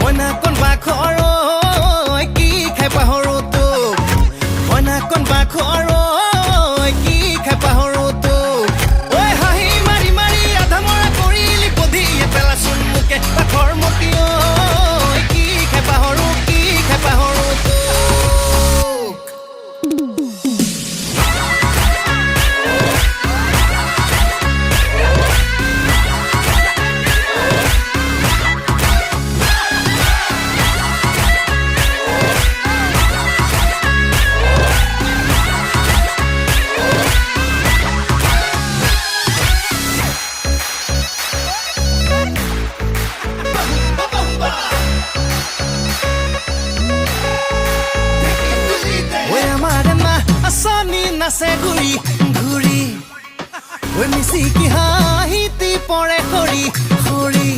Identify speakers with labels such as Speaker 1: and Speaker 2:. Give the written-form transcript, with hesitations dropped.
Speaker 1: মইনা কোন বাখৰ কি খাই পাহৰো তোক মইনা কোন বাখৰ কি খাই পাহৰো তোক ঐ হাঁহি মাৰি মাৰি আধা মৰা কৰিলি পধিয়ে পেলাচোন মোকে বাখৰ মতি কি খাই পাহৰো তোক Asani nase guri guri we misi ki haiti pore khori khori